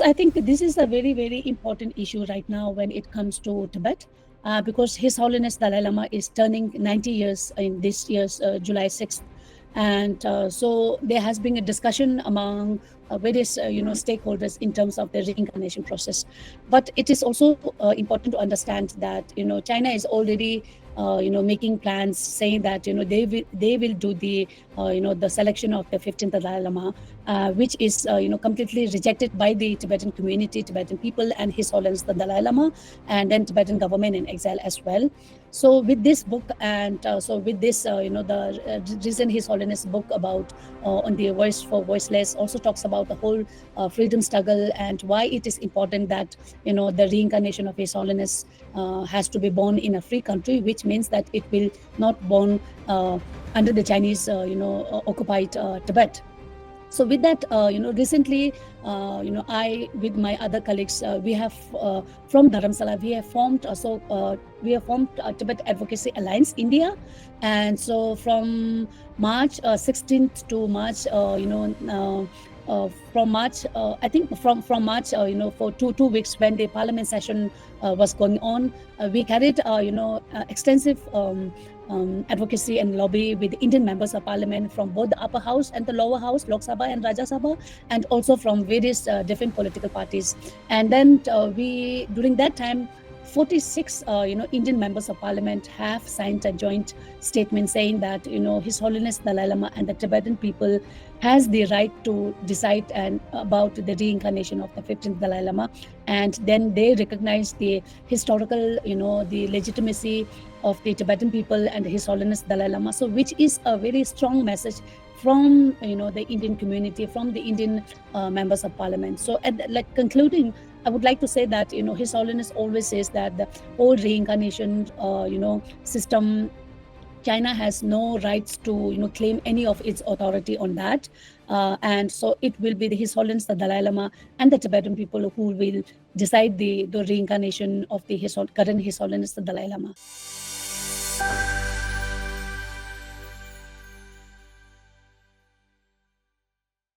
I think this is a very, very important issue right now when it comes to Tibet, because His Holiness Dalai Lama is turning 90 years in this year's July 6th. And so there has been a discussion among various stakeholders in terms of the reincarnation process. But it is also important to understand that China is already making plans, saying that they will do the the selection of the 15th Dalai Lama, which is completely rejected by the Tibetan community, Tibetan people, and His Holiness the Dalai Lama, and then Tibetan government in exile as well. So with this book, and so with this the recent His Holiness book about on the voice for voiceless also talks about the whole freedom struggle and why it is important that the reincarnation of His Holiness has to be born in a free country, which means that it will not born under the Chinese occupied Tibet. So with that, recently, I with my other colleagues, we have from Dharamsala, we have formed Tibet Advocacy Alliance India, and so from March 16th to March, from March, I think from March, for two weeks when the Parliament session was going on, we carried extensive advocacy and lobby with Indian members of Parliament from both the upper house and the lower house, Lok Sabha and Rajya Sabha, and also from various different political parties. And then we, during that time, 46 Indian members of Parliament have signed a joint statement saying that His Holiness Dalai Lama and the Tibetan people has the right to decide and about the reincarnation of the 15th Dalai Lama, and then they recognize the historical the legitimacy of the Tibetan people and His Holiness Dalai Lama. So which is a very strong message from the Indian community, from the Indian members of Parliament. So at concluding, I would like to say that His Holiness always says that the whole reincarnation system, China has no rights to claim any of its authority on that, and so it will be His Holiness the Dalai Lama and the Tibetan people who will decide the reincarnation of the current His Holiness the Dalai Lama.